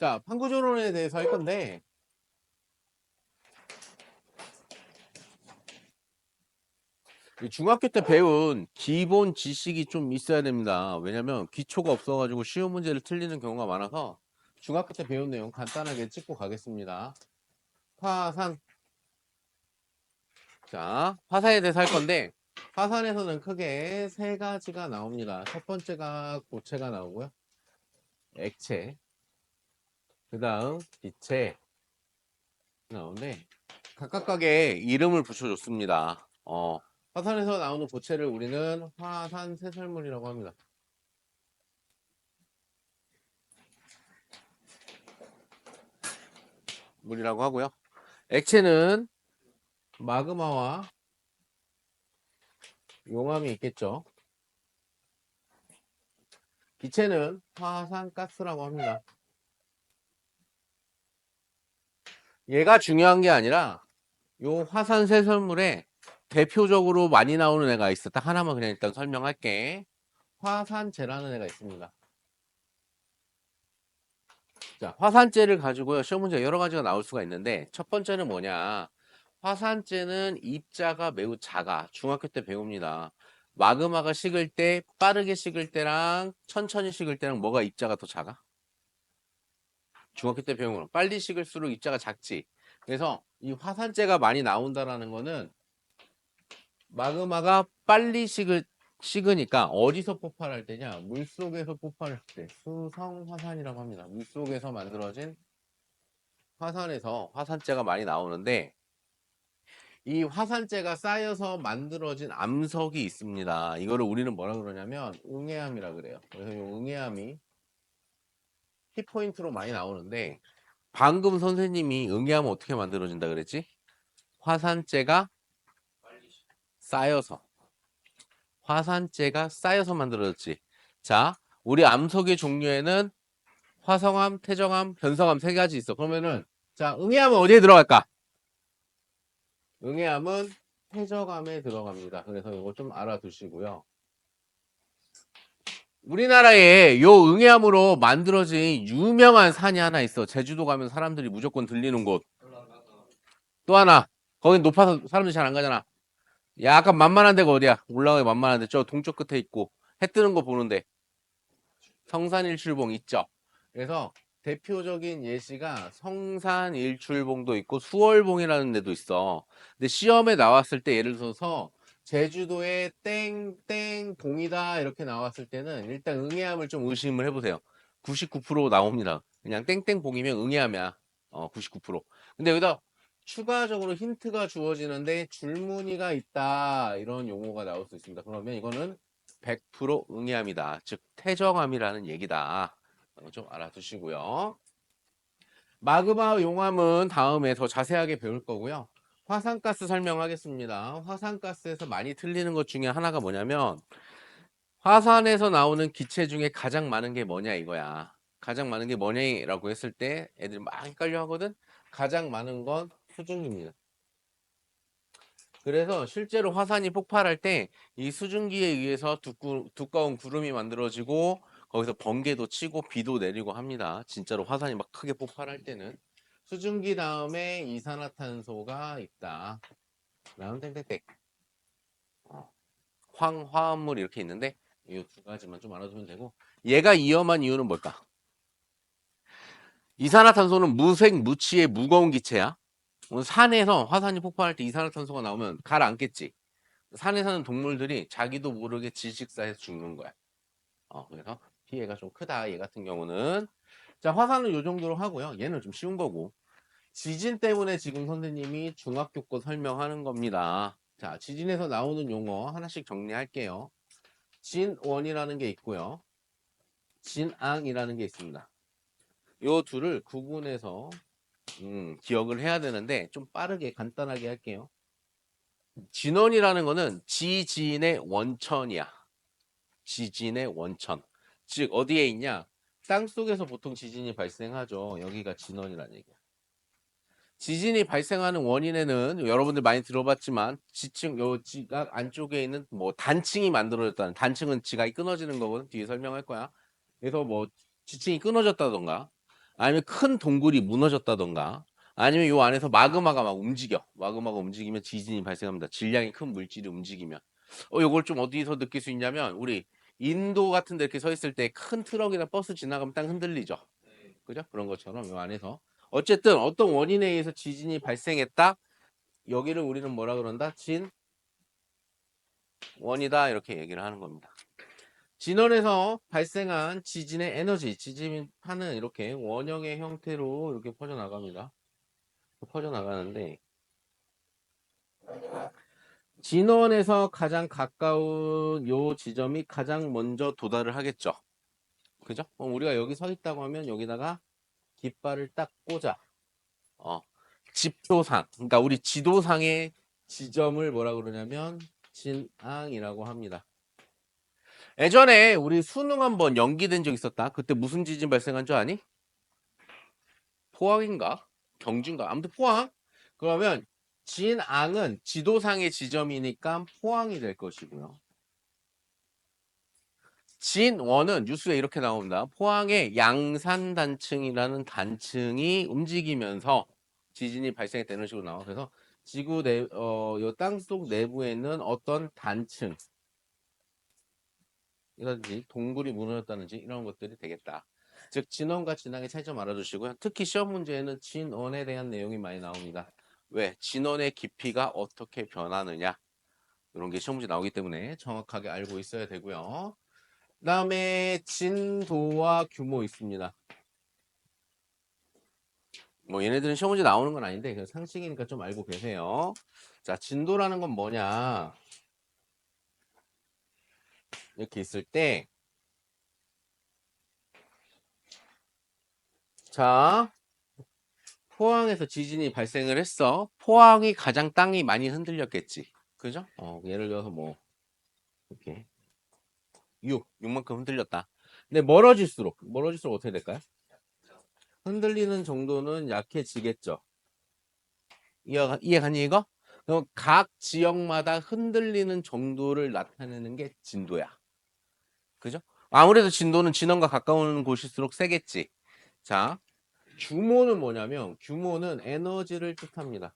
자, 판구조론에 대해서 할 건데, 중학교 때 배운 기본 지식이 좀 있어야 됩니다. 왜냐면 기초가 없어가지고 쉬운 문제를 틀리는 경우가 많아서 중학교 때 배운 내용 간단하게 찍고 가겠습니다. 화산. 자, 화산에 대해서 할 건데, 화산에서는 크게 세 가지가 나옵니다. 첫 번째가 고체가 나오고요. 액체. 그 다음 기체 나오는데, 각각의 이름을 붙여줬습니다. 화산에서 나오는 고체를 우리는 화산 세설물이라고 합니다. 물이라고 하고요. 액체는 마그마와 용암이 있겠죠. 기체는 화산가스라고 합니다. 얘가 중요한 게 아니라 요 화산 세설물에 대표적으로 많이 나오는 애가 있어. 딱 하나만 그냥 일단 설명할게. 화산재라는 애가 있습니다. 자, 화산재를 가지고요. 시험 문제 여러 가지가 나올 수가 있는데 첫 번째는 뭐냐? 화산재는 입자가 매우 작아. 중학교 때 배웁니다. 마그마가 식을 때 빠르게 식을 때랑 천천히 식을 때랑 뭐가 입자가 더 작아? 중학교 때 배운 거는 빨리 식을수록 입자가 작지. 그래서 이 화산재가 많이 나온다라는 거는 마그마가 빨리 식으니까 어디서 폭발할 때냐? 물속에서 폭발할 때 수성화산이라고 합니다. 물속에서 만들어진 화산에서 화산재가 많이 나오는데 이 화산재가 쌓여서 만들어진 암석이 있습니다. 이거를 우리는 뭐라 그러냐면 응애암이라 그래요. 그래서 이 응애암이 키포인트로 많이 나오는데 방금 선생님이 응애암은 어떻게 만들어진다 그랬지? 화산재가 쌓여서 만들어졌지. 자, 우리 암석의 종류에는 화성암, 태정암, 변성암 세 가지 있어. 그러면은 자, 응애암은 어디에 들어갈까? 응애암은 태정암에 들어갑니다. 그래서 이거 좀 알아두시고요. 우리나라에 요 응애암으로 만들어진 유명한 산이 하나 있어. 제주도 가면 사람들이 무조건 들리는 곳. 또 하나. 거긴 높아서 사람들이 잘 안 가잖아. 약간 만만한 데가 어디야? 올라가기 만만한데 저 동쪽 끝에 있고 해 뜨는 거 보는데 성산일출봉 있죠. 그래서 대표적인 예시가 성산일출봉도 있고 수월봉이라는 데도 있어. 근데 시험에 나왔을 때 예를 들어서 제주도에 땡땡봉이다 이렇게 나왔을 때는 일단 응애함을 좀 의심을 해보세요. 99% 나옵니다. 그냥 땡땡봉이면 응애함이야. 99%. 근데 여기다 추가적으로 힌트가 주어지는데 줄무늬가 있다 이런 용어가 나올 수 있습니다. 그러면 이거는 100% 응애함이다. 즉 태정암이라는 얘기다. 좀 알아두시고요. 마그마 용암은 다음에 더 자세하게 배울 거고요. 화산가스 설명하겠습니다. 화산가스에서 많이 틀리는 것 중에 하나가 뭐냐면 화산에서 나오는 기체 중에 가장 많은 게 뭐냐 이거야. 가장 많은 게 뭐냐라고 했을 때 애들이 막 헷갈려 하거든. 가장 많은 건 수증기입니다. 그래서 실제로 화산이 폭발할 때 이 수증기에 의해서 두꺼운 구름이 만들어지고 거기서 번개도 치고 비도 내리고 합니다. 진짜로 화산이 막 크게 폭발할 때는 수증기 다음에 이산화탄소가 있다. 다음 땡땡땡. 황화합물 이렇게 있는데 이 두 가지만 좀 알아두면 되고 얘가 위험한 이유는 뭘까? 이산화탄소는 무색 무취의 무거운 기체야. 산에서 화산이 폭발할 때 이산화탄소가 나오면 가라앉겠지. 산에 사는 동물들이 자기도 모르게 질식사해서 죽는 거야. 그래서 피해가 좀 크다. 얘 같은 경우는. 자, 화산은 요 정도로 하고요. 얘는 좀 쉬운 거고. 지진 때문에 지금 선생님이 중학교 거 설명하는 겁니다. 자, 지진에서 나오는 용어 하나씩 정리할게요. 진원이라는 게 있고요. 진앙이라는 게 있습니다. 요 둘을 구분해서 기억을 해야 되는데 좀 빠르게 간단하게 할게요. 진원이라는 거는 지진의 원천이야. 지진의 원천. 즉 어디에 있냐? 땅 속에서 보통 지진이 발생하죠. 여기가 진원이라는 얘기야. 지진이 발생하는 원인에는 여러분들 많이 들어봤지만 지층 요 지각 안쪽에 있는 뭐 단층이 만들어졌다는 단층은 지각이 끊어지는 거거든. 뒤에 설명할 거야. 그래서 뭐 지층이 끊어졌다던가 아니면 큰 동굴이 무너졌다던가 아니면 요 안에서 마그마가 막 움직여. 마그마가 움직이면 지진이 발생합니다. 질량이 큰 물질이 움직이면. 요걸 좀 어디서 느낄 수 있냐면 우리 인도 같은 데 이렇게 서 있을 때 큰 트럭이나 버스 지나가면 땅 흔들리죠. 그죠? 그런 것처럼 요 안에서 어쨌든 어떤 원인에 의해서 지진이 발생했다. 여기를 우리는 뭐라 그런다? 진원이다 이렇게 얘기를 하는 겁니다. 진원에서 발생한 지진의 에너지, 지진파는 이렇게 원형의 형태로 이렇게 퍼져나갑니다. 퍼져나가는데 진원에서 가장 가까운 요 지점이 가장 먼저 도달을 하겠죠. 그죠? 우리가 여기 서 있다고 하면 여기다가 깃발을 딱 꽂아. 지표상, 그러니까 우리 지도상의 지점을 뭐라 그러냐면 진앙이라고 합니다. 예전에 우리 수능 한번 연기된 적 있었다. 그때 무슨 지진 발생한 줄 아니? 포항인가? 경주인가? 아무튼 포항. 그러면 진앙은 지도상의 지점이니까 포항이 될 것이고요. 진원은 뉴스에 이렇게 나옵니다. 포항의 양산단층이라는 단층이 움직이면서 지진이 발생했다는 식으로 나와. 그래서 지구 요 땅속 내부에는 어떤 단층 이라든지 동굴이 무너졌다든지 이런 것들이 되겠다. 즉 진원과 진앙의 차이점 알아두시고요. 특히 시험 문제에는 진원에 대한 내용이 많이 나옵니다. 왜? 진원의 깊이가 어떻게 변하느냐 이런 게 시험 문제 나오기 때문에 정확하게 알고 있어야 되고요. 그 다음에 진도와 규모 있습니다. 뭐 얘네들은 시험 문제 나오는 건 아닌데 그냥 상식이니까 좀 알고 계세요. 자, 진도라는 건 뭐냐 이렇게 있을 때 자, 포항에서 지진이 발생을 했어. 포항이 가장 땅이 많이 흔들렸겠지. 그죠? 예를 들어서 뭐 이렇게 6만큼 흔들렸다. 근데 멀어질수록 어떻게 될까요? 흔들리는 정도는 약해지겠죠. 이해가니 이거? 그럼 각 지역마다 흔들리는 정도를 나타내는 게 진도야. 그죠? 아무래도 진도는 진원과 가까운 곳일수록 세겠지. 자, 규모는 뭐냐면 규모는 에너지를 뜻합니다.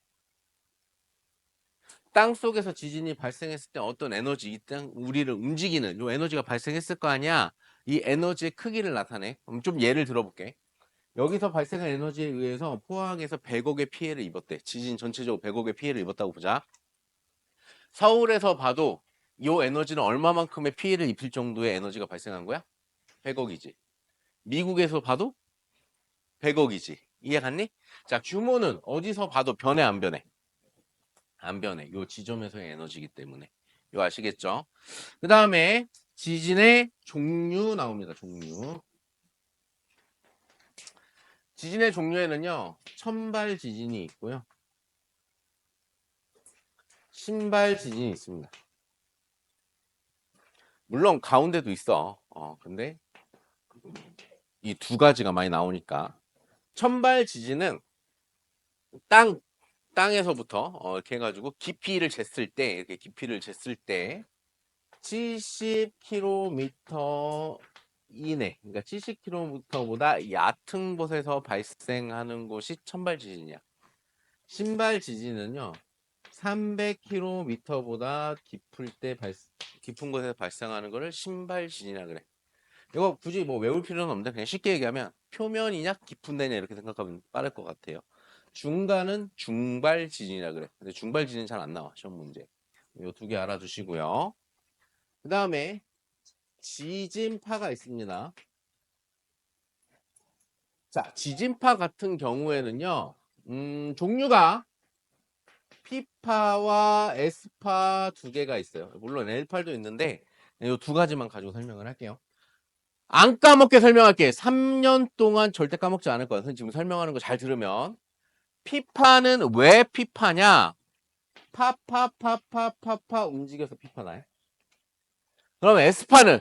땅 속에서 지진이 발생했을 때 어떤 에너지, 이 땅 우리를 움직이는 이 에너지가 발생했을 거 아니야. 이 에너지의 크기를 나타내. 그럼 좀 예를 들어볼게. 여기서 발생한 에너지에 의해서 포항에서 100억의 피해를 입었대. 지진 전체적으로 100억의 피해를 입었다고 보자. 서울에서 봐도 이 에너지는 얼마만큼의 피해를 입힐 정도의 에너지가 발생한 거야? 100억이지. 미국에서 봐도 100억이지. 이해 갔니? 자, 규모는 어디서 봐도 변해 안 변해? 안 변해. 요 지점에서의 에너지이기 때문에. 요 아시겠죠? 그 다음에 지진의 종류 나옵니다. 종류. 지진의 종류에는요. 천발 지진이 있고요. 신발 지진이 있습니다. 물론 가운데도 있어. 근데 이 두 가지가 많이 나오니까. 천발 지진은 땅에서부터 이렇게 해가지고 깊이를 쟀을 때 이렇게 깊이를 쟀을 때 70km 이내, 그러니까 70km보다 얕은 곳에서 발생하는 곳이 천발 지진이야. 신발 지진은요, 300km보다 깊은 곳에서 발생하는 거를 신발 지진이라 그래. 이거 굳이 뭐 외울 필요는 없는데 그냥 쉽게 얘기하면 표면이냐 깊은 데냐 이렇게 생각하면 빠를 것 같아요. 중간은 중발 지진이라 그래. 근데 중발 지진 잘 안 나와 시험 문제. 이 두 개 알아두시고요. 그 다음에 지진파가 있습니다. 자, 지진파 같은 경우에는요, 종류가 P파와 S파 두 개가 있어요. 물론 L파도 있는데, 이 두 가지만 가지고 설명을 할게요. 안 까먹게 설명할게. 3년 동안 절대 까먹지 않을 거야. 선생님 지금 설명하는 거 잘 들으면. P파는 왜 P파냐? 파파파파파파 움직여서 P파나요? 그럼 S파는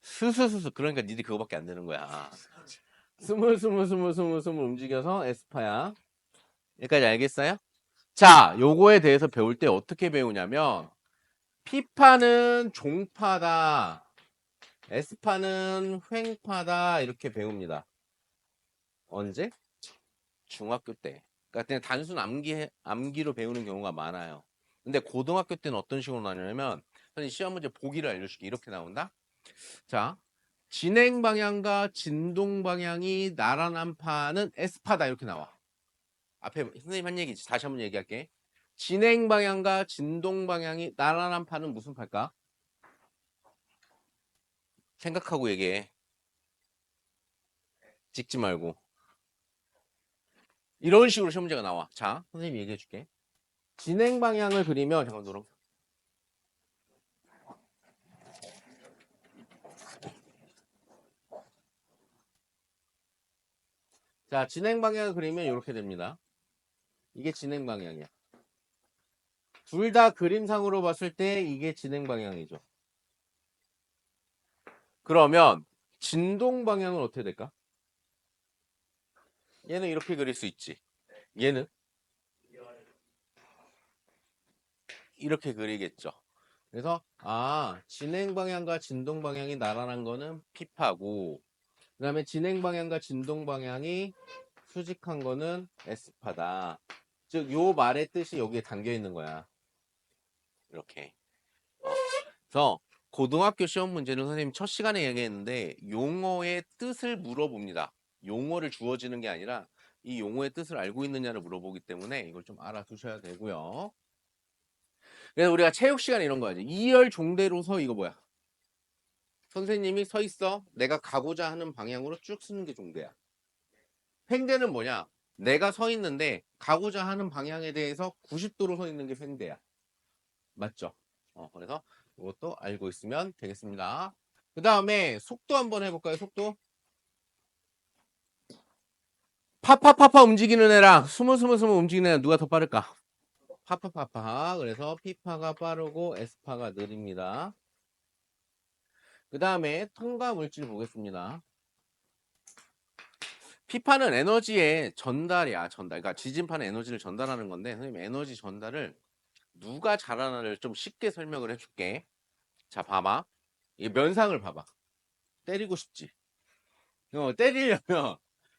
스스스스 그러니까 니들이 그거밖에 안 되는 거야. 스물 움직여서 S파야. 여기까지 알겠어요? 자, 요거에 대해서 배울 때 어떻게 배우냐면 P파는 종파다. S파는 횡파다 이렇게 배웁니다. 언제? 중학교 때. 그러니까 그냥 단순 암기로 배우는 경우가 많아요. 근데 고등학교 때는 어떤 식으로 나냐면 선생님 시험 문제 보기를 알려줄게. 이렇게 나온다. 자, 진행 방향과 진동 방향이 나란한 파는 S파다 이렇게 나와. 앞에 선생님 한 얘기지. 다시 한번 얘기할게. 진행 방향과 진동 방향이 나란한 파는 무슨 파일까? 생각하고 얘기해. 찍지 말고. 이런 식으로 시험 문제가 나와. 자, 선생님이 얘기해 줄게. 진행 방향을 그리면 잠깐 노랑. 자, 진행 방향을 그리면 이렇게 됩니다. 이게 진행 방향이야. 둘 다 그림상으로 봤을 때 이게 진행 방향이죠. 그러면 진동 방향은 어떻게 될까? 얘는 이렇게 그릴 수 있지. 얘는 이렇게 그리겠죠. 그래서 진행 방향과 진동 방향이 나란한 거는 P파고 그다음에 진행 방향과 진동 방향이 수직한 거는 S파다. 즉 요 말의 뜻이 여기에 담겨 있는 거야. 이렇게. 그래서 고등학교 시험 문제는 선생님 첫 시간에 얘기했는데 용어의 뜻을 물어봅니다. 용어를 주어지는 게 아니라 이 용어의 뜻을 알고 있느냐를 물어보기 때문에 이걸 좀 알아두셔야 되고요. 그래서 우리가 체육 시간에 이런 거야지. 이열 종대로서 이거 뭐야? 선생님이 서 있어. 내가 가고자 하는 방향으로 쭉 쓰는 게 종대야. 횡대는 뭐냐? 내가 서 있는데 가고자 하는 방향에 대해서 90도로 서 있는 게 횡대야. 맞죠? 그래서 이것도 알고 있으면 되겠습니다. 그 다음에 속도 한번 해볼까요? 속도. 파파파파 움직이는 애랑 스무스무스무 움직이는 애랑 누가 더 빠를까? 파파파파. 그래서 P파가 빠르고 S파가 느립니다. 그 다음에 통과 물질 보겠습니다. P파는 에너지의 전달이야. 전달. 그러니까 지진파는 에너지를 전달하는 건데 선생님 에너지 전달을 누가 잘하나를 좀 쉽게 설명을 해줄게. 자, 봐봐. 이 면상을 봐봐. 때리고 싶지. 때리려면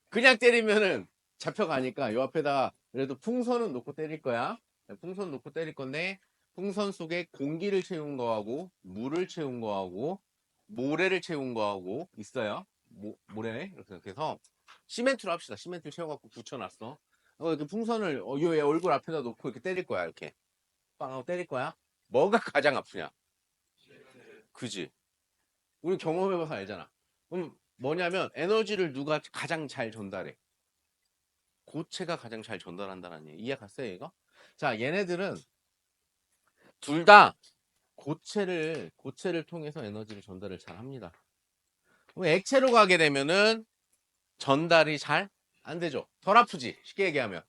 그냥 때리면은 잡혀가니까 요 앞에다 그래도 풍선은 놓고 때릴 거야. 풍선 놓고 때릴 건데 풍선 속에 공기를 채운 거하고 물을 채운 거하고 모래를 채운 거하고 있어요. 모래 이렇게 해서 시멘트로 합시다. 시멘트를 채워갖고 붙여놨어. 이렇게 풍선을 요 얼굴 앞에다 놓고 이렇게 때릴 거야. 이렇게 빵 하고 때릴 거야. 뭐가 가장 아프냐? 그지? 우리 경험해봐서 알잖아. 그럼 뭐냐면 에너지를 누가 가장 잘 전달해? 고체가 가장 잘 전달한다는 얘기. 이해 갔어요, 이거? 자, 얘네들은 둘 다 고체를 통해서 에너지를 전달을 잘 합니다. 그럼 액체로 가게 되면은 전달이 잘 안 되죠. 덜 아프지. 쉽게 얘기하면.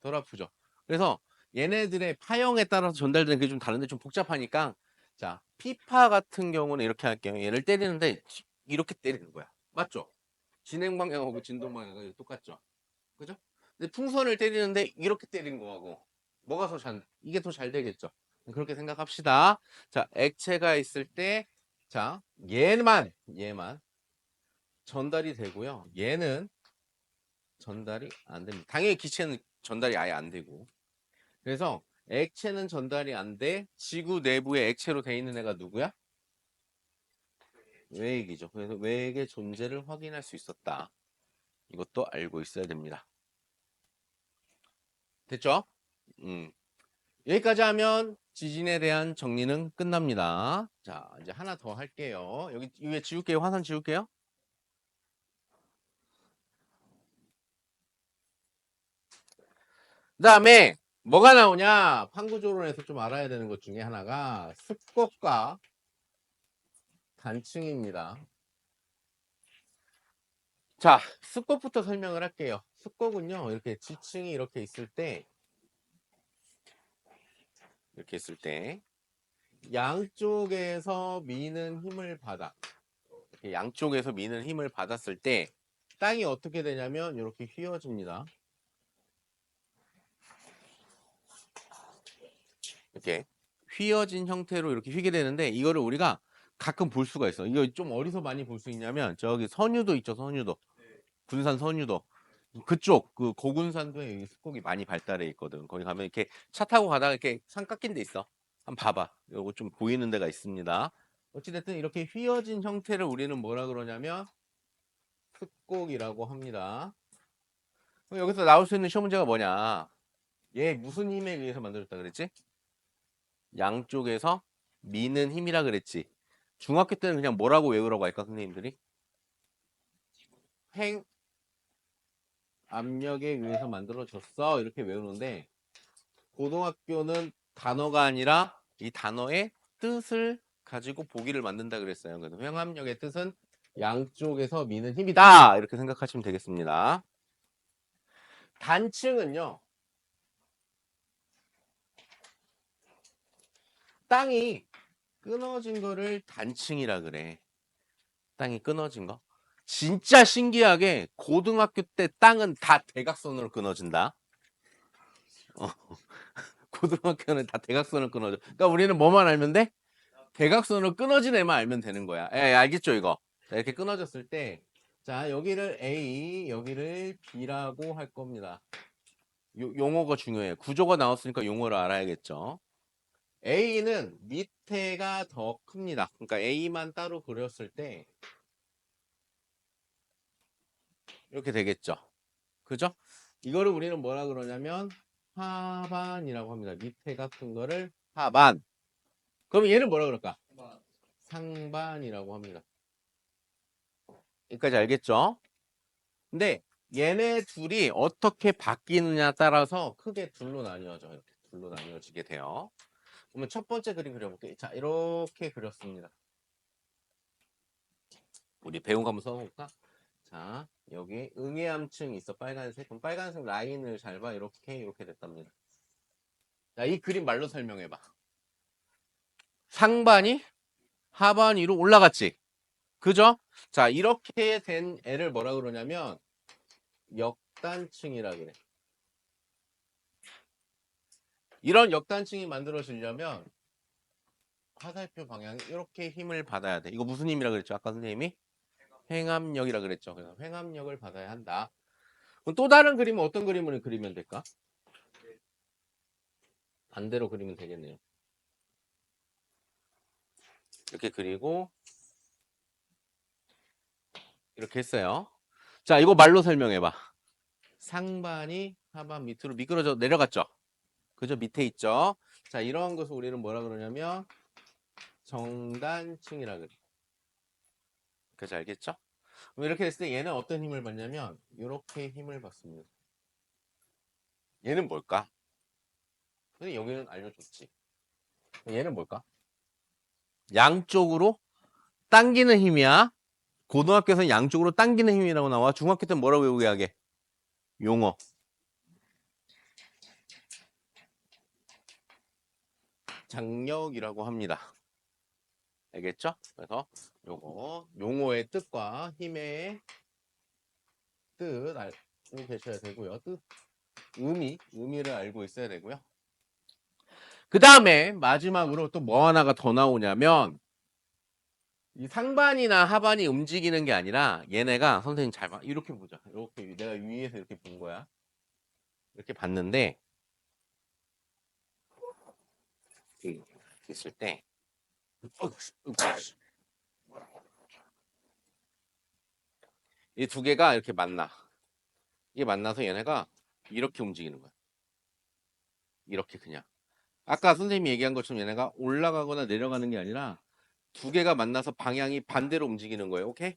덜 아프죠. 그래서 얘네들의 파형에 따라서 전달되는 게 좀 다른데 좀 복잡하니까 자, 피파 같은 경우는 이렇게 할게요. 얘를 때리는데 이렇게 때리는 거야. 맞죠? 진행 방향하고 진동 방향이 똑같죠. 그죠? 근데 풍선을 때리는데 이렇게 때린 거하고 뭐가 더 잘, 이게 더 잘 되겠죠. 그렇게 생각합시다. 자, 액체가 있을 때, 자, 얘만 전달이 되고요. 얘는 전달이 안 됩니다. 당연히 기체는 전달이 아예 안 되고. 그래서 액체는 전달이 안 돼. 지구 내부에 액체로 돼 있는 애가 누구야? 외액이죠. 그래서 외액의 존재를 확인할 수 있었다. 이것도 알고 있어야 됩니다. 됐죠? 음. 여기까지 하면 지진에 대한 정리는 끝납니다. 자, 이제 하나 더 할게요. 여기 위에 지울게요. 화산 지울게요. 그 다음에 뭐가 나오냐? 판구조론에서 좀 알아야 되는 것 중에 하나가 습곡과 단층입니다. 자, 습곡부터 설명을 할게요. 습곡은요, 이렇게 지층이 이렇게 있을 때, 이렇게 있을 때, 양쪽에서 미는 힘을 받아. 이렇게 양쪽에서 미는 힘을 받았을 때, 땅이 어떻게 되냐면, 이렇게 휘어집니다. 이렇게 휘어진 형태로 이렇게 휘게 되는데 이거를 우리가 가끔 볼 수가 있어. 이거 좀 어디서 많이 볼 수 있냐면 저기 선유도 있죠, 선유도. 군산 선유도. 그쪽 그 고군산도에 여기 습곡이 많이 발달해 있거든. 거기 가면 이렇게 차 타고 가다가 이렇게 산 깎인 데 있어. 한번 봐봐. 요거 좀 보이는 데가 있습니다. 어찌됐든 이렇게 휘어진 형태를 우리는 뭐라 그러냐면 습곡이라고 합니다. 그럼 여기서 나올 수 있는 시험 문제가 뭐냐? 얘 무슨 힘에 의해서 만들었다 그랬지? 양쪽에서 미는 힘이라 그랬지. 중학교 때는 그냥 뭐라고 외우라고 할까, 선생님들이? 횡 압력에 의해서 만들어졌어. 이렇게 외우는데, 고등학교는 단어가 아니라 이 단어의 뜻을 가지고 보기를 만든다 그랬어요. 그래서 횡압력의 뜻은 양쪽에서 미는 힘이다. 이렇게 생각하시면 되겠습니다. 단층은요, 땅이 끊어진 거를 단층이라 그래. 땅이 끊어진 거. 진짜 신기하게 고등학교 때 땅은 다 대각선으로 끊어진다. 어, 고등학교는 다 대각선으로 끊어져. 그러니까 우리는 뭐만 알면 돼? 대각선으로 끊어진 애만 알면 되는 거야. 예, 알겠죠, 이거? 자, 이렇게 끊어졌을 때, 자, 여기를 A, 여기를 B라고 할 겁니다. 용어가 중요해요. 구조가 나왔으니까 용어를 알아야겠죠. A는 밑에가 더 큽니다. 그러니까 A만 따로 그렸을 때, 이렇게 되겠죠. 그죠? 이거를 우리는 뭐라 그러냐면 하반이라고 합니다. 밑에가 큰 거를 하반. 그럼 얘는 뭐라 그럴까? 상반이라고 합니다. 여기까지 알겠죠? 근데 얘네 둘이 어떻게 바뀌느냐 따라서 크게 둘로 나뉘어져. 이렇게 둘로 나뉘어지게 돼요. 그러면 첫 번째 그림 그려볼게요. 자, 이렇게 그렸습니다. 우리 배운 거 한번 써볼까? 자, 여기 응애암층이 있어. 빨간색. 그럼 빨간색 라인을 잘 봐. 이렇게 됐답니다. 자, 이 그림 말로 설명해봐. 상반이 하반 위로 올라갔지. 그죠? 자, 이렇게 된 애를 뭐라 그러냐면 역단층이라 그래. 이런 역단층이 만들어지려면 화살표 방향이 이렇게 힘을 받아야 돼. 이거 무슨 힘이라 그랬죠? 아까 선생님이? 횡압력이라 그랬죠. 그래서 횡압력을 받아야 한다. 그럼 또 다른 그림은 어떤 그림을 그리면 될까? 반대로 그리면 되겠네요. 이렇게 그리고 이렇게 했어요. 자, 이거 말로 설명해봐. 상반이 하반 밑으로 미끄러져 내려갔죠? 그죠? 밑에 있죠? 자, 이런 것을 우리는 뭐라 그러냐면 정단층이라 그래. 그래서 알겠죠? 그럼 이렇게 됐을 때 얘는 어떤 힘을 받냐면 이렇게 힘을 받습니다. 얘는 뭘까? 근데 여기는 알려줬지. 얘는 뭘까? 양쪽으로 당기는 힘이야. 고등학교에서는 양쪽으로 당기는 힘이라고 나와. 중학교 때는 뭐라고 외우게 하게? 용어. 장력이라고 합니다. 알겠죠? 그래서 요거 용어의 뜻과 힘의 뜻 알고 계셔야 되고요. 뜻, 의미를 알고 있어야 되고요. 그 다음에 마지막으로 또 뭐 하나가 더 나오냐면 이 상반이나 하반이 움직이는 게 아니라 얘네가 선생님 잘 봐. 이렇게 보자. 이렇게 내가 위에서 이렇게 본 거야. 이렇게 봤는데 이렇게 있을 때 이 두 개가 이렇게 만나. 이게 만나서 얘네가 이렇게 움직이는 거야. 이렇게 그냥. 아까 선생님이 얘기한 것처럼 얘네가 올라가거나 내려가는 게 아니라 두 개가 만나서 방향이 반대로 움직이는 거예요. 오케이?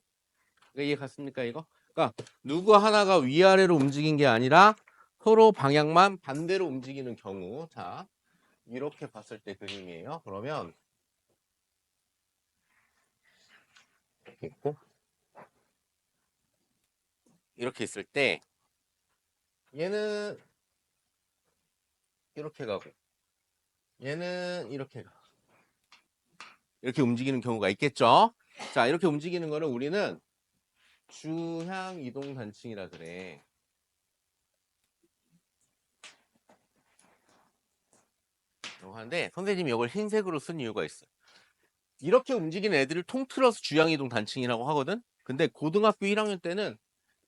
이해 갔습니까, 이거? 그러니까 누구 하나가 위아래로 움직인 게 아니라 서로 방향만 반대로 움직이는 경우. 자, 이렇게 봤을 때 그림이에요. 그러면 이렇게 있고 이렇게 있을 때 얘는 이렇게 가고 얘는 이렇게 가. 이렇게 움직이는 경우가 있겠죠? 자, 이렇게 움직이는 거를 우리는 주향 이동 단층이라 그래. 하는데 선생님이 이걸 흰색으로 쓴 이유가 있어요. 이렇게 움직이는 애들을 통틀어서 주양이동 단층이라고 하거든. 근데 고등학교 1학년 때는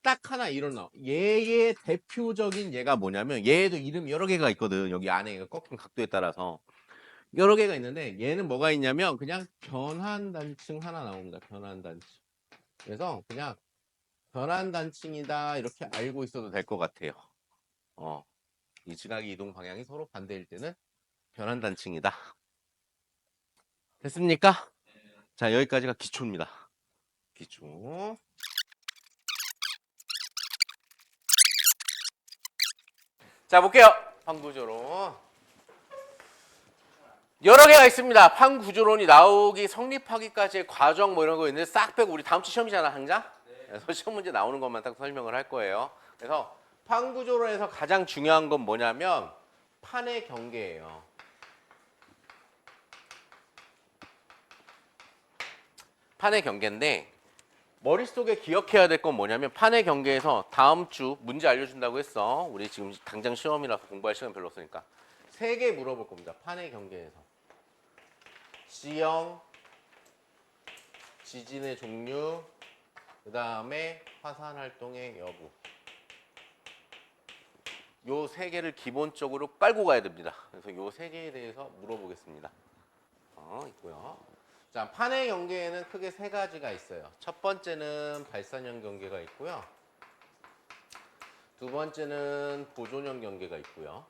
딱 하나 일어나. 얘의 대표적인 얘가 뭐냐면 얘도 이름 여러 개가 있거든. 여기 안에 꺾인 각도에 따라서 여러 개가 있는데 얘는 뭐가 있냐면 그냥 변환단층 하나 나옵니다. 변환단층. 그래서 그냥 변환단층이다 이렇게 알고 있어도 될 것 같아요. 이 지각의 이동 방향이 서로 반대일 때는 변환단층이다. 됐습니까? 자, 여기까지가 기초입니다. 기초. 자, 볼게요. 판구조론. 여러 개가 있습니다. 판구조론이 나오기 성립하기까지의 과정 뭐 이런 거 있는데 싹 빼고 우리 다음 주 시험이잖아, 항상. 그래서 시험 문제 나오는 것만 딱 설명을 할 거예요. 그래서 판구조론에서 가장 중요한 건 뭐냐면 판의 경계예요. 판의 경계인데 머릿속에 기억해야 될 건 뭐냐면 판의 경계에서 다음 주 문제 알려준다고 했어. 우리 지금 당장 시험이라서 공부할 시간 별로 없으니까. 3개 물어볼 겁니다. 판의 경계에서. 지형, 지진의 종류, 그 다음에 화산 활동의 여부. 요 3개를 기본적으로 깔고 가야 됩니다. 그래서 요 3개에 대해서 물어보겠습니다. 있고요. 자, 판의 경계에는 크게 3가지가 있어요. 첫 번째는 발산형 경계가 있고요. 두 번째는 보존형 경계가 있고요.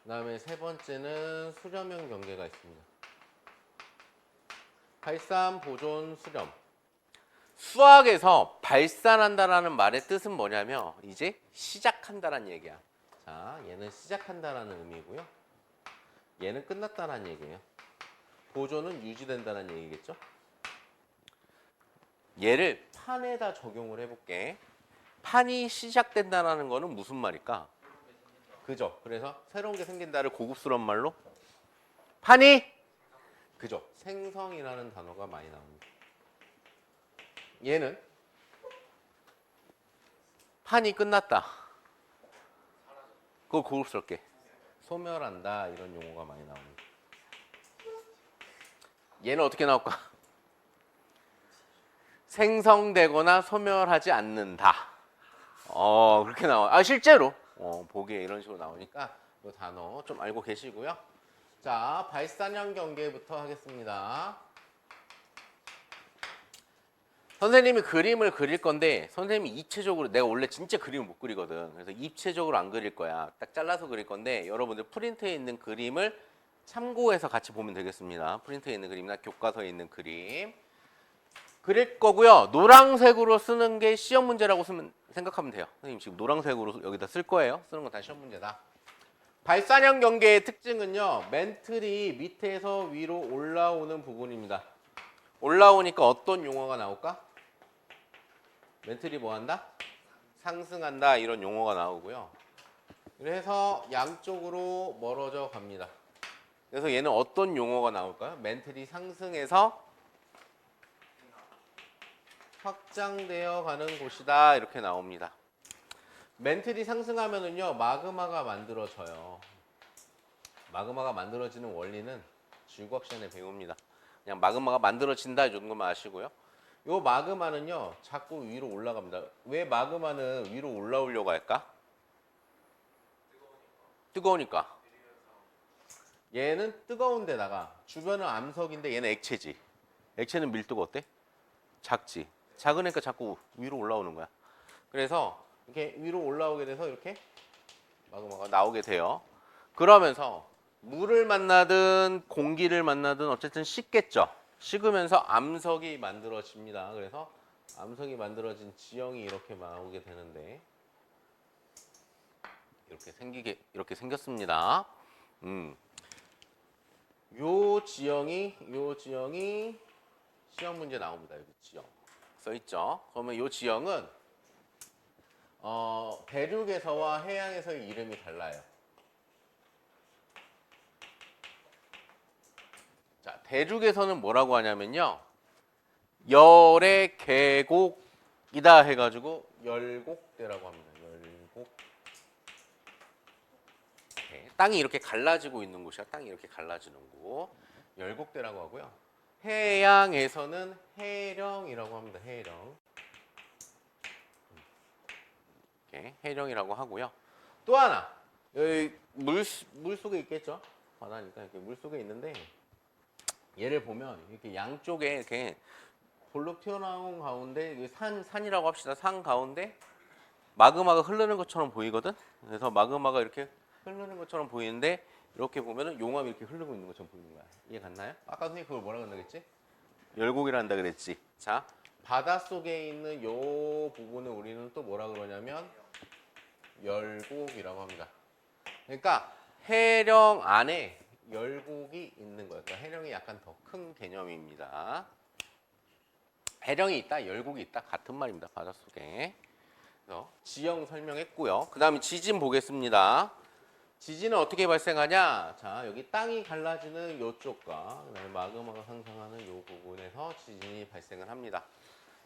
그 다음에 세 번째는 수렴형 경계가 있습니다. 발산, 보존, 수렴. 수학에서 발산한다라는 말의 뜻은 뭐냐면 이제 시작한다라는 얘기야. 자, 얘는 시작한다라는 의미고요. 얘는 끝났다라는 얘기예요. 보존은 유지된다는 얘기겠죠. 얘를 판에다 적용을 해볼게. 판이 시작된다는 거는 무슨 말일까? 그죠. 그래서 새로운 게 생긴다를 고급스러운 말로 판이 그죠. 생성이라는 단어가 많이 나옵니다. 얘는 판이 끝났다. 그걸 고급스럽게 소멸한다 이런 용어가 많이 나옵니다. 얘는 어떻게 나올까? 생성되거나 소멸하지 않는다. 그렇게 나와. 실제로 보기에 이런 식으로 나오니까 이 단어 좀 알고 계시고요. 자, 발산형 경계부터 하겠습니다. 선생님이 그림을 그릴 건데 선생님이 입체적으로 내가 원래 진짜 그림을 못 그리거든. 그래서 입체적으로 안 그릴 거야. 딱 잘라서 그릴 건데 여러분들 프린트에 있는 그림을 참고해서 같이 보면 되겠습니다. 프린트에 있는 그림이나 교과서에 있는 그림 그릴 거고요. 노란색으로 쓰는 게 시험 문제라고 생각하면 돼요. 선생님 지금 노란색으로 여기다 쓸 거예요. 쓰는 건 다 시험 문제다. 발산형 경계의 특징은요. 멘틀이 밑에서 위로 올라오는 부분입니다. 올라오니까 어떤 용어가 나올까? 멘틀이 뭐한다? 상승한다 이런 용어가 나오고요. 그래서 양쪽으로 멀어져 갑니다. 그래서 얘는 어떤 용어가 나올까요? 멘틀이 상승해서 확장되어 가는 곳이다 이렇게 나옵니다. 멘틀이 상승하면은요 마그마가 만들어져요. 마그마가 만들어지는 원리는 지구과학 시간에 배웁니다. 그냥 마그마가 만들어진다 이 정도만 아시고요. 요 마그마는요 자꾸 위로 올라갑니다. 왜 마그마는 위로 올라오려고 할까? 뜨거우니까. 얘는 뜨거운 데다가 주변은 암석인데 얘는 액체지. 액체는 밀도가 어때? 작지. 작으니까 자꾸 위로 올라오는 거야. 그래서 이렇게 위로 올라오게 돼서 이렇게 마그마가 나오게 돼요. 그러면서 물을 만나든 공기를 만나든 어쨌든 식겠죠. 식으면서 암석이 만들어집니다. 그래서 암석이 만들어진 지형이 이렇게 나오게 되는데 이렇게 생겼습니다. 요 지형이 시험 문제 나옵니다. 여기 지형 써 있죠. 그러면 요 지형은 대륙에서와 해양에서의 이름이 달라요. 자, 대륙에서는 뭐라고 하냐면요. 열의 계곡이다 해가지고 열곡대라고 합니다. 열곡. 네, 땅이 이렇게 갈라지고 있는 곳이야. 땅이 이렇게 갈라지는 곳. 열곡대라고 하고요. 해양에서는 해령이라고 합니다. 해령. 이렇게 해령이라고 하고요. 또 하나 여기 물 속에 있겠죠. 바다니까 이렇게 물 속에 있는데 얘를 보면 이렇게 양쪽에 이렇게 볼록 튀어나온 가운데 산이라고 합시다. 산 가운데 마그마가 흐르는 것처럼 보이거든. 그래서 마그마가 이렇게 흐르는 것처럼 보이는데 이렇게 보면은 용암이 이렇게 흐르고 있는 것처럼 보이는 거야. 이해 갔나요? 아까 선생님 그걸 뭐라 그랬나 그랬지? 열곡이라 한다 그랬지. 자, 바닷속에 있는 요 부분을 우리는 또 뭐라 그러냐면 열곡이라고 합니다. 그러니까 해령 안에 열곡이 있는 거예요. 그러니까 해령이 약간 더 큰 개념입니다. 해령이 있다, 열곡이 있다 같은 말입니다. 바닷속에. 그래서 지형 설명했고요. 그 다음에 지진 보겠습니다. 지진은 어떻게 발생하냐? 자, 여기 땅이 갈라지는 이쪽과 그다음에 마그마가 상승하는 이 부분에서 지진이 발생을 합니다.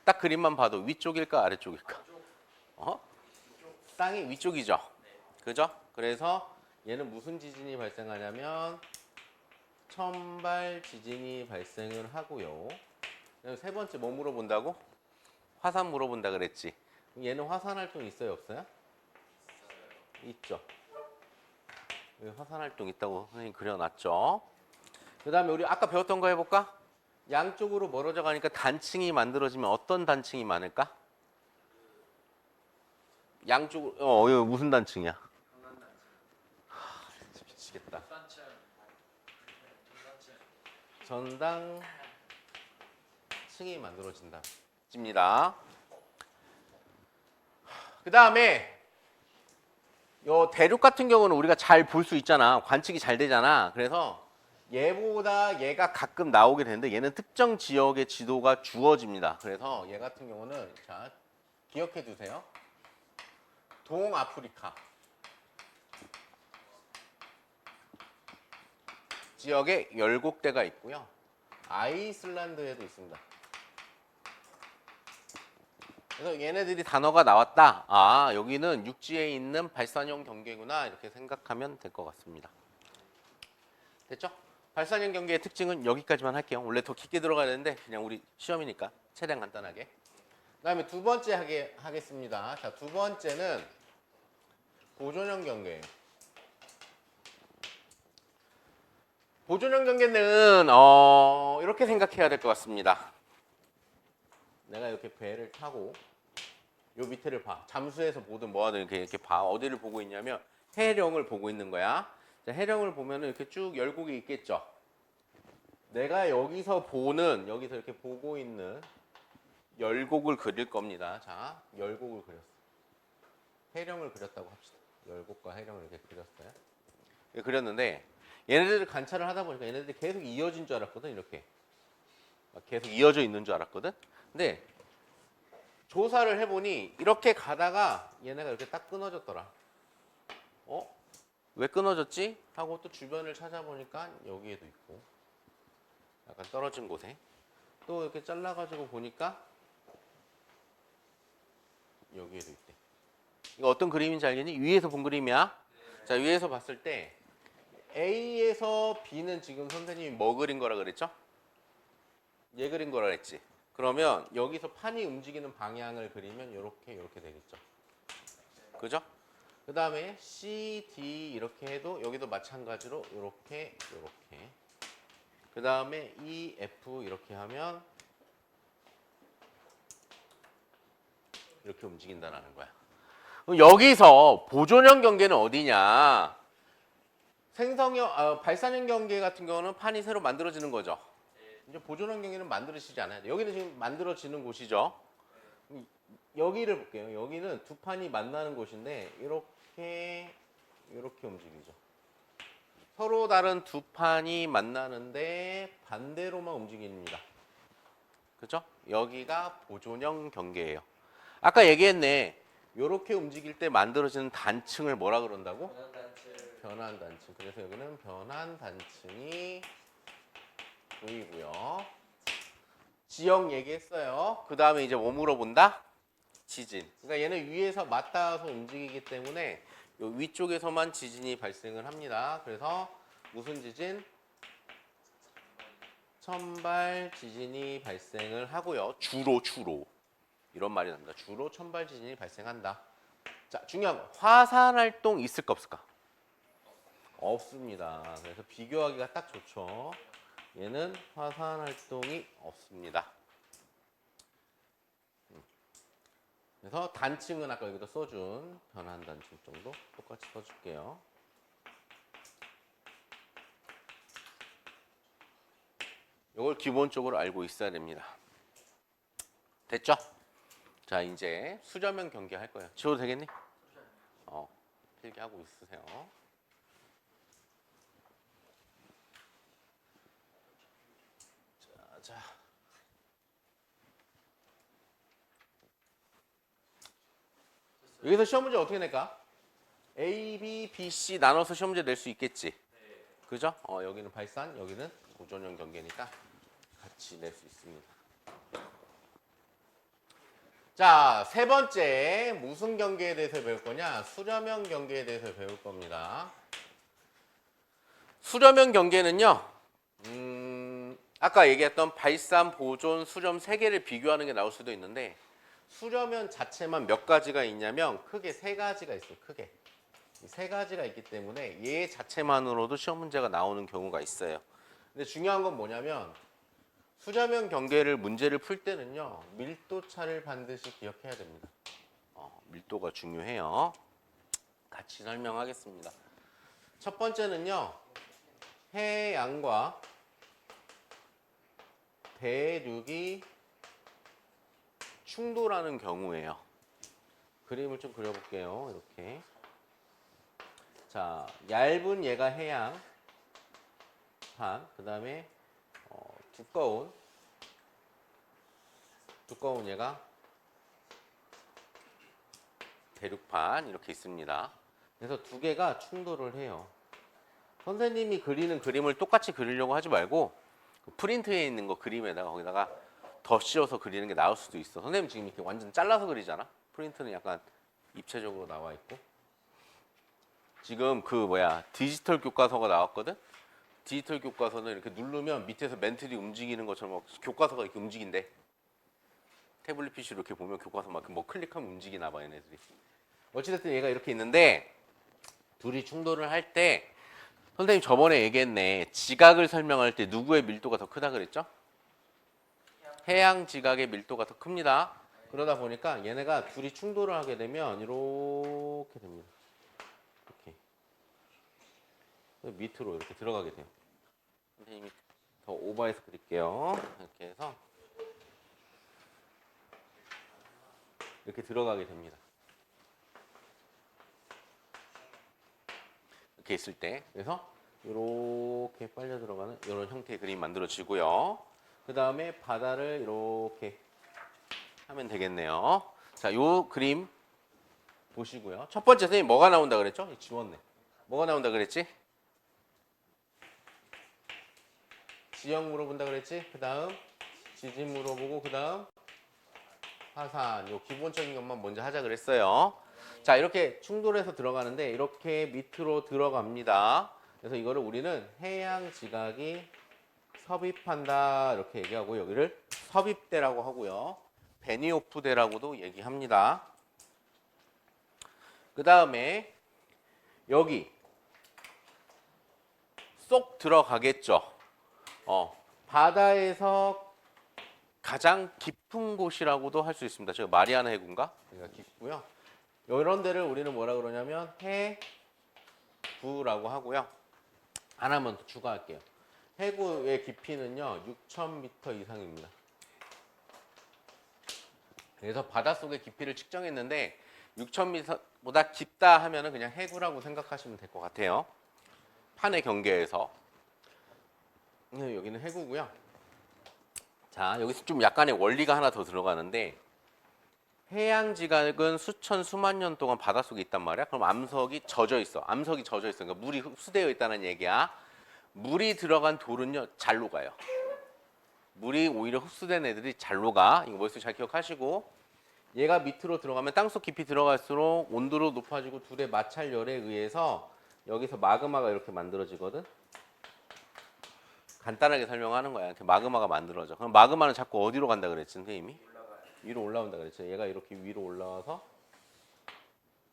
딱 그림만 봐도 위쪽일까 아래쪽일까? 땅이 위쪽이죠. 그죠? 그래서 얘는 무슨 지진이 발생하냐면 천발 지진이 발생을 하고요. 세 번째 뭐 물어본다고? 화산 물어본다 그랬지. 얘는 화산 활동 있어요, 없어요? 있죠. 여기 화산 활동 있다고 선생님 그려놨죠. 그 다음에 우리 아까 배웠던 거 해볼까? 양쪽으로 멀어져 가니까 단층이 만들어지면 어떤 단층이 많을까? 양쪽으로 이거 무슨 단층이야? 미치겠다. 전당 층이 만들어진다. 입니다. 그 다음에 요 대륙 같은 경우는 우리가 잘 볼 수 있잖아. 관측이 잘 되잖아. 그래서 얘보다 얘가 가끔 나오게 되는데 얘는 특정 지역의 지도가 주어집니다. 그래서 얘 같은 경우는 자 기억해 두세요. 동아프리카 지역에 열곡대가 있고요. 아이슬란드에도 있습니다. 그래서 얘네들이 단어가 나왔다. 아, 여기는 육지에 있는 발산형 경계구나. 이렇게 생각하면 될 것 같습니다. 됐죠? 발산형 경계의 특징은 여기까지만 할게요. 원래 더 깊게 들어가야 되는데 그냥 우리 시험이니까 최대한 간단하게. 그 다음에 두 번째 하겠습니다. 자, 두 번째는 보존형 경계예요. 보존형 경계는 이렇게 생각해야 될 것 같습니다. 내가 이렇게 배를 타고 요 밑에를 봐. 잠수해서 보든 뭐하든 이렇게 봐. 어디를 보고 있냐면 해령을 보고 있는 거야. 자, 해령을 보면은 이렇게 쭉 열곡이 있겠죠. 내가 여기서 이렇게 보고 있는 열곡을 그릴 겁니다. 자, 열곡을 그렸어. 해령을 그렸다고 합시다. 열곡과 해령을 이렇게 그렸어요. 이렇게 그렸는데 얘네들을 관찰을 하다 보니까 얘네들이 계속 이어진 줄 알았거든. 이렇게 계속 이어져 있는 줄 알았거든. 근데 조사를 해보니 이렇게 가다가 얘네가 이렇게 딱 끊어졌더라. 왜 끊어졌지? 하고 또 주변을 찾아보니까 여기에도 있고 약간 떨어진 곳에 또 이렇게 잘라가지고 보니까 여기에도 있대. 이거 어떤 그림인지 알겠니? 위에서 본 그림이야. 자, 위에서 봤을 때 A에서 B는 지금 선생님이 뭐 그린 거라 그랬죠? 얘 그린 거라 그랬지. 그러면 여기서 판이 움직이는 방향을 그리면 이렇게 되겠죠. 그죠? 그 다음에 C, D 이렇게 해도 여기도 마찬가지로 이렇게. 그 다음에 E, F 이렇게 하면 이렇게 움직인다는 거야. 그럼 여기서 보존형 경계는 어디냐? 발산형 경계 같은 경우는 판이 새로 만들어지는 거죠. 이제 보존형 경계는 만들어지지 않아야 돼. 여기는 지금 만들어지는 곳이죠. 여기를 볼게요. 여기는 두 판이 만나는 곳인데 이렇게 움직이죠. 서로 다른 두 판이 만나는데 반대로만 움직입니다. 그죠? 여기가 보존형 경계예요. 아까 얘기했네. 이렇게 움직일 때 만들어지는 단층을 뭐라 그런다고? 변환 단층. 그래서 여기는 변환 단층이 보이고요. 지형 얘기했어요. 그 다음에 이제 뭐 물어본다? 지진. 그러니까 얘는 위에서 맞닿아서 움직이기 때문에 요 위쪽에서만 지진이 발생을 합니다. 그래서 무슨 지진? 천발 지진이 발생을 하고요. 주로 이런 말이 납니다. 주로 천발 지진이 발생한다. 자, 중요한 거. 화산 활동 있을까 없을까? 없습니다. 그래서 비교하기가 딱 좋죠. 얘는 화산 활동이 없습니다. 그래서 단층은 아까 여기다 써준 변환 단층 정도 똑같이 써줄게요. 이걸 기본적으로 알고 있어야 됩니다. 됐죠? 자, 이제 수저면 경계 할 거예요. 지워도 되겠니? 필기하고 있으세요. 자. 여기서 시험 문제 어떻게 낼까? A, B, B, C 나눠서 시험 문제 낼 수 있겠지? 그죠? 여기는 발산, 여기는 고전형 경계니까 같이 낼 수 있습니다. 자, 세 번째 무슨 경계에 대해서 배울 거냐? 수렴형 경계에 대해서 배울 겁니다. 수렴형 경계는요. 아까 얘기했던 발산, 보존, 수렴 세 개를 비교하는 게 나올 수도 있는데 수렴형 자체만 몇 가지가 있냐면 크게 세 가지가 있어요. 크게. 세 가지가 있기 때문에 얘 자체만으로도 시험 문제가 나오는 경우가 있어요. 근데 중요한 건 뭐냐면 수렴형 경계를 문제를 풀 때는요. 밀도차를 반드시 기억해야 됩니다. 밀도가 중요해요. 같이 설명하겠습니다. 첫 번째는요. 해양과 대륙이 충돌하는 경우예요. 그림을 좀 그려볼게요. 이렇게. 자, 얇은 얘가 해양판, 그 다음에 두꺼운 얘가 대륙판 이렇게 있습니다. 그래서 두 개가 충돌을 해요. 선생님이 그리는 그림을 똑같이 그리려고 하지 말고 그 프린트에 있는 거 그림에다가 거기다가 더 씌워서 그리는 게 나을 수도 있어. 선생님 지금 이렇게 완전 잘라서 그리잖아. 프린트는 약간 입체적으로 나와 있고. 지금 디지털 교과서가 나왔거든. 디지털 교과서는 이렇게 누르면 밑에서 멘틀이 움직이는 것처럼 교과서가 이렇게 움직인대. 태블릿 PC로 이렇게 보면 교과서 막 뭐 클릭하면 움직이나 봐 얘네들이. 어찌됐든 얘가 이렇게 있는데 둘이 충돌을 할 때 선생님 저번에 얘기했네. 지각을 설명할 때 누구의 밀도가 더 크다 그랬죠? 해양 지각의 밀도가 더 큽니다. 그러다 보니까 얘네가 둘이 충돌을 하게 되면 이렇게 됩니다. 이렇게 밑으로 이렇게 들어가게 돼요. 선생님이 더 오버해서 그릴게요. 이렇게 해서 이렇게 들어가게 됩니다. 이렇게 있을 때 그래서 이렇게 빨려 들어가는 이런 형태의 그림이 만들어지고요. 그 다음에 바다를 이렇게 하면 되겠네요. 자, 요 그림 보시고요. 첫 번째 선생님 뭐가 나온다 그랬죠? 지웠네. 뭐가 나온다 그랬지? 지형 물어본다 그랬지? 그 다음 지진 물어보고 그 다음 화산. 요 기본적인 것만 먼저 하자 그랬어요. 자, 이렇게 충돌해서 들어가는데 이렇게 밑으로 들어갑니다. 그래서 이거를 우리는 해양 지각이 섭입한다 이렇게 얘기하고 여기를 섭입대라고 하고요. 베니오프대라고도 얘기합니다. 그 다음에 여기 쏙 들어가겠죠. 바다에서 가장 깊은 곳이라고도 할 수 있습니다. 제가 마리아나 해구인가? 여기가 깊고요. 이런 데를 우리는 뭐라 그러냐면 해구라고 하고요. 하나만 더 추가할게요. 해구의 깊이는요 6,000m 이상입니다. 그래서 바닷속의 깊이를 측정했는데 6,000m보다 깊다 하면은 그냥 해구라고 생각하시면 될 것 같아요. 판의 경계에서. 여기는 해구고요. 자, 여기서 좀 약간의 원리가 하나 더 들어가는데 해양 지각은 수천 수만 년 동안 바닷속에 있단 말이야. 그럼 암석이 젖어 있어. 그러니까 물이 흡수되어 있다는 얘기야. 물이 들어간 돌은요 잘로 가요. 물이 오히려 흡수된 애들이 잘로 가. 이거 머릿속에 잘 기억하시고 얘가 밑으로 들어가면 땅속 깊이 들어갈수록 온도로 높아지고 둘의 마찰열에 의해서 여기서 마그마가 이렇게 만들어지거든. 간단하게 설명하는 거야. 이렇게 마그마가 만들어져. 그럼 마그마는 자꾸 어디로 간다 그랬지, 선생님이? 위로 올라온다 그랬죠. 얘가 이렇게 위로 올라와서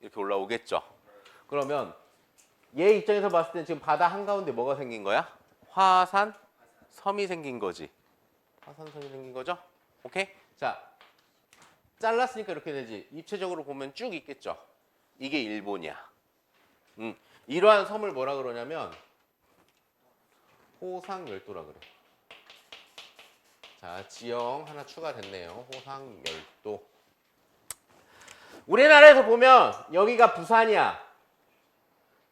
이렇게 올라오겠죠. 그러면 얘 입장에서 봤을 때 지금 바다 한가운데 뭐가 생긴 거야? 화산 섬이 생긴 거지. 화산섬이 생긴 거죠? 오케이? 자, 잘랐으니까 이렇게 되지. 입체적으로 보면 쭉 있겠죠. 이게 일본이야. 이러한 섬을 뭐라 그러냐면 호상열도라 그래. 자, 지형 하나 추가됐네요. 호상열도. 우리나라에서 보면 여기가 부산이야.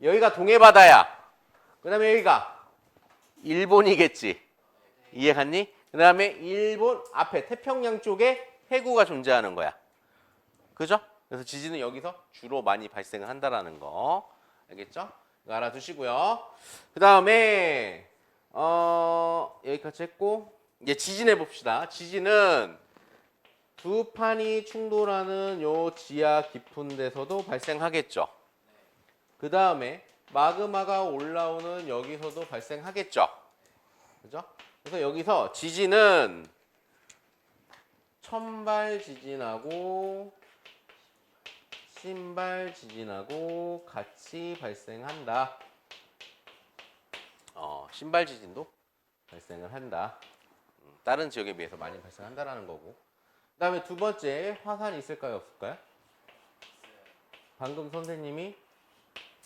여기가 동해바다야. 그 다음에 여기가 일본이겠지. 이해 갔니? 그 다음에 일본 앞에 태평양 쪽에 해구가 존재하는 거야. 그죠? 그래서 지진은 여기서 주로 많이 발생을 한다라는 거. 알겠죠? 이거 알아두시고요. 그 다음에 여기까지 했고 이제 지진해 봅시다. 지진은 두 판이 충돌하는 요 지하 깊은 데서도 발생하겠죠. 그 다음에 마그마가 올라오는 여기서도 발생하겠죠. 그죠? 그래서 여기서 지진은 천발 지진하고 신발 지진하고 같이 발생한다. 신발 지진도 발생을 한다. 다른 지역에 비해서 많이 발생한다라는 거고. 그 다음에 두 번째, 화산이 있을까요? 없을까요? 방금 선생님이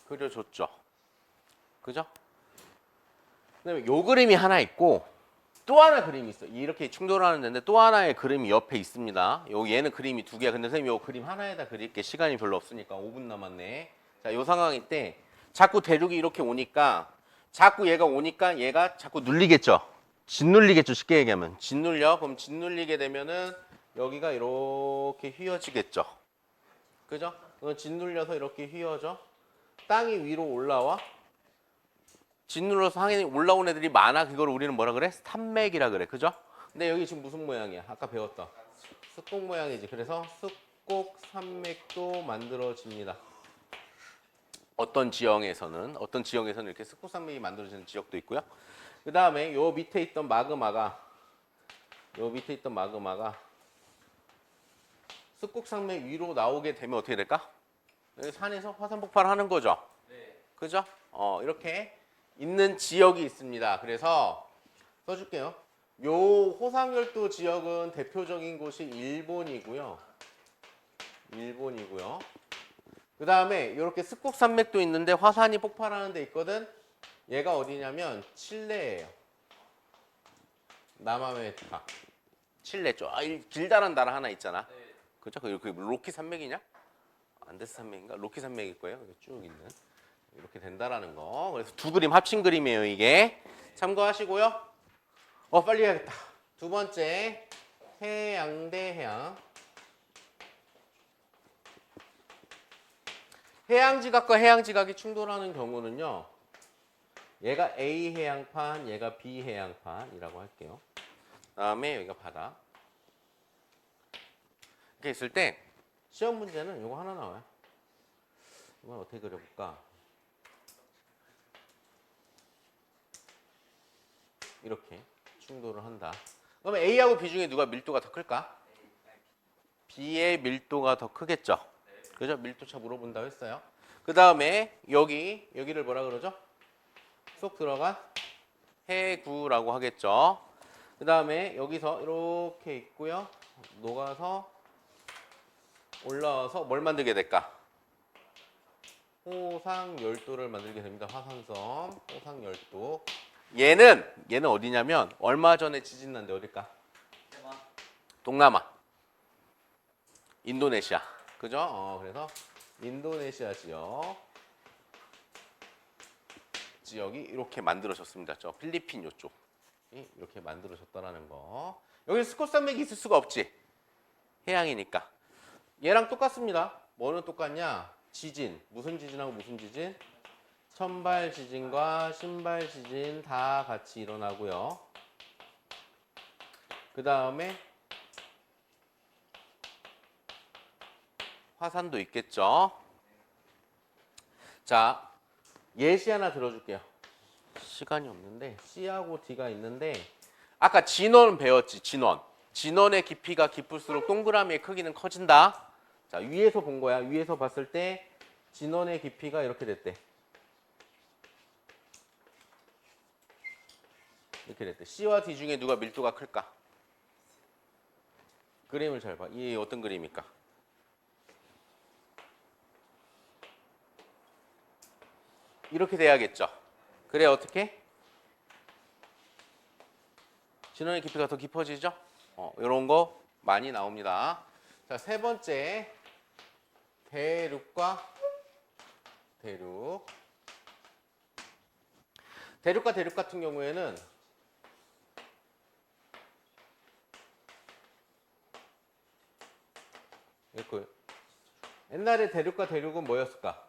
그려줬죠. 그죠? 그 다음에 요 그림이 하나 있고 또 하나 그림이 있어. 이렇게 충돌하는 데인데 또 하나의 그림이 옆에 있습니다. 얘는 그림이 두 개야. 근데 선생님 요 그림 하나에다 그릴게. 시간이 별로 없으니까 5분 남았네. 자, 요 상황일 때 자꾸 대륙이 이렇게 오니까 자꾸 얘가 오니까 얘가 자꾸 눌리겠죠. 짓눌리겠죠. 쉽게 얘기하면. 짓눌려. 그럼 짓눌리게 되면은 여기가 이렇게 휘어지겠죠. 그죠? 짓눌려서 이렇게 휘어져. 땅이 위로 올라와. 짓눌러서 항해 올라온 애들이 많아. 그걸 우리는 뭐라 그래? 산맥이라 그래. 그죠? 근데 여기 지금 무슨 모양이야? 아까 배웠다. 습곡 모양이지. 그래서 습곡 산맥도 만들어집니다. 어떤 지형에서는 이렇게 습곡 산맥이 만들어지는 지역도 있고요. 그 다음에 요 밑에 있던 마그마가 습곡 산맥 위로 나오게 되면 어떻게 될까? 여기 산에서 화산 폭발하는 거죠. 네. 그죠? 이렇게 있는 지역이 있습니다. 그래서 써줄게요. 요 호상열도 지역은 대표적인 곳이 일본이고요. 그 다음에 이렇게 습곡 산맥도 있는데 화산이 폭발하는 데 있거든. 얘가 어디냐면 칠레예요. 남아메리카. 칠레 쪽. 길다란 나라 하나 있잖아. 네. 그죠? 그 로키 산맥이냐? 안데스 산맥인가? 로키 산맥일 거예요. 쭉 있는. 이렇게 된다라는 거. 그래서 두 그림 합친 그림이에요, 이게. 참고하시고요. 빨리 해야겠다. 두 번째, 해양 대 해양. 해양지각과 해양지각이 충돌하는 경우는요. 얘가 A 해양판, 얘가 B 해양판이라고 할게요. 다음에 여기가 바다. 이렇게 있을 때 시험 문제는 이거 하나 나와요. 이건 어떻게 그려볼까? 이렇게 충돌을 한다. 그러면 A하고 B 중에 누가 밀도가 더 클까? B의 밀도가 더 크겠죠. 그죠? 밀도차 물어본다고 했어요. 그 다음에 여기를 뭐라 그러죠? 쏙 들어간 해구라고 하겠죠. 그 다음에 여기서 이렇게 있고요. 녹아서 올라와서 뭘 만들게 될까? 호상열도를 만들게 됩니다. 화산섬, 호상열도. 얘는 어디냐면 얼마 전에 지진 난데 어딜까? 동남아. 인도네시아. 그죠? 그래서 인도네시아 지역이 이렇게 만들어졌습니다. 저 필리핀 요쪽. 이렇게 만들어졌다라는 거. 여기 스콧산맥이 있을 수가 없지. 해양이니까. 얘랑 똑같습니다. 뭐는 똑같냐? 지진. 무슨 지진하고 무슨 지진? 천발 지진과 신발 지진 다 같이 일어나고요. 그 다음에 화산도 있겠죠. 자, 예시 하나 들어줄게요. 시간이 없는데 C하고 D가 있는데 아까 진원 배웠지. 진원의 깊이가 깊을수록 동그라미의 크기는 커진다. 자, 위에서 본 거야. 위에서 봤을 때 진원의 깊이가 이렇게 됐대. 이렇게 됐대. C와 D 중에 누가 밀도가 클까? 그림을 잘 봐. 이 어떤 그림입니까? 이렇게 돼야겠죠. 그래 어떻게? 진원의 깊이가 더 깊어지죠? 이런 거 많이 나옵니다. 자, 세 번째 대륙과 대륙. 대륙과 대륙 같은 경우에는 이렇게 옛날에 대륙과 대륙은 뭐였을까?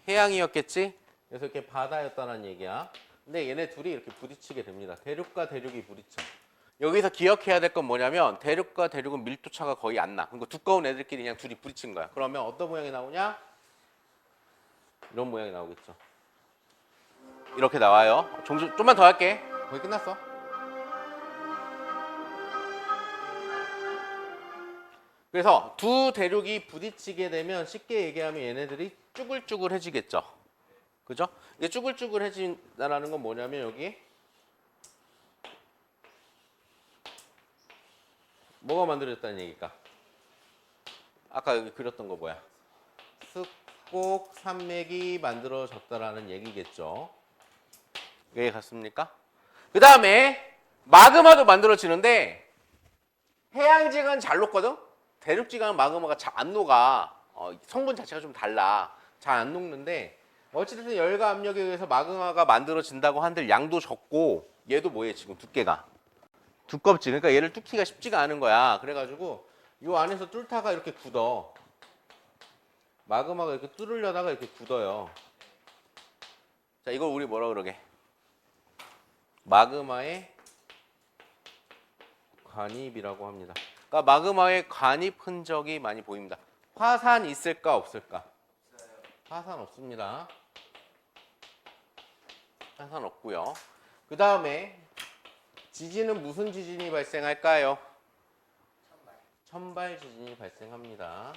해양이었겠지? 그래서 이렇게 바다였다는 얘기야. 근데 얘네 둘이 이렇게 부딪히게 됩니다. 대륙과 대륙이 부딪혀. 여기서 기억해야 될 건 뭐냐면 대륙과 대륙은 밀도 차가 거의 안 나. 그러니까 두꺼운 애들끼리 그냥 둘이 부딪힌 거야. 그러면 어떤 모양이 나오냐? 이런 모양이 나오겠죠. 이렇게 나와요. 좀만 더 할게. 거의 끝났어. 그래서 두 대륙이 부딪히게 되면 쉽게 얘기하면 얘네들이 쭈글쭈글해지겠죠. 그죠? 이게 쭈글쭈글해진다는 건 뭐냐면 여기 뭐가 만들어졌다는 얘기일까? 아까 여기 그렸던 거 뭐야? 습곡 산맥이 만들어졌다라는 얘기겠죠. 이해 갔습니까? 그 다음에 마그마도 만들어지는데 해양지간 잘 녹거든? 대륙지간 마그마가 잘 안 녹아. 성분 자체가 좀 달라. 잘 안 녹는데 어찌됐든 열과 압력에 의해서 마그마가 만들어진다고 한들 양도 적고 얘도 뭐해 지금 두께가 두껍지. 그러니까 얘를 뚫기가 쉽지가 않은 거야. 그래가지고 요 안에서 뚫다가 이렇게 굳어. 마그마가 이렇게 뚫으려다가 이렇게 굳어요. 자, 이걸 우리 뭐라 그러게? 마그마의 관입이라고 합니다. 그러니까 마그마의 관입 흔적이 많이 보입니다. 화산 있을까 없을까? 화산 없습니다. 화산 없고요. 그 다음에 지진은 무슨 지진이 발생할까요? 천발 지진이 발생합니다.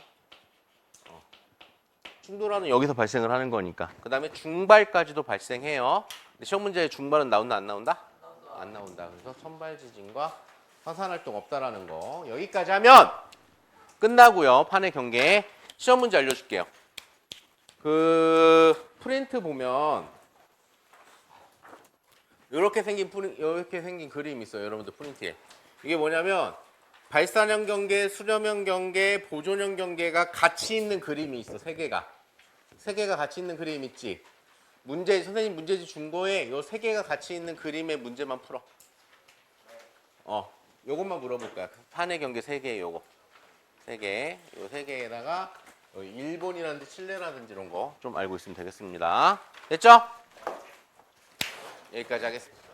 충돌하는 여기서 발생을 하는 거니까. 그 다음에 중발까지도 발생해요. 근데 시험 문제에 중발은 나온다 안 나온다? 안 나온다. 그래서 천발 지진과 화산 활동 없다라는 거. 여기까지 하면 끝나고요. 판의 경계. 시험 문제 알려줄게요. 그 프린트 보면 이렇게 생긴 그림이 있어요. 여러분들 프린트에. 이게 뭐냐면 발산형 경계, 수렴형 경계, 보존형 경계가 같이 있는 그림이 있어. 세 개가 같이 있는 그림 있지. 선생님 문제지 준 거에 요 세 개가 같이 있는 그림의 문제만 풀어. 요것만 물어볼 거야. 판의 경계 세 개 요거. 요 세 개에다가 일본이라든지 칠레라든지 이런 거 좀 알고 있으면 되겠습니다. 됐죠? 여기까지 하겠습니다.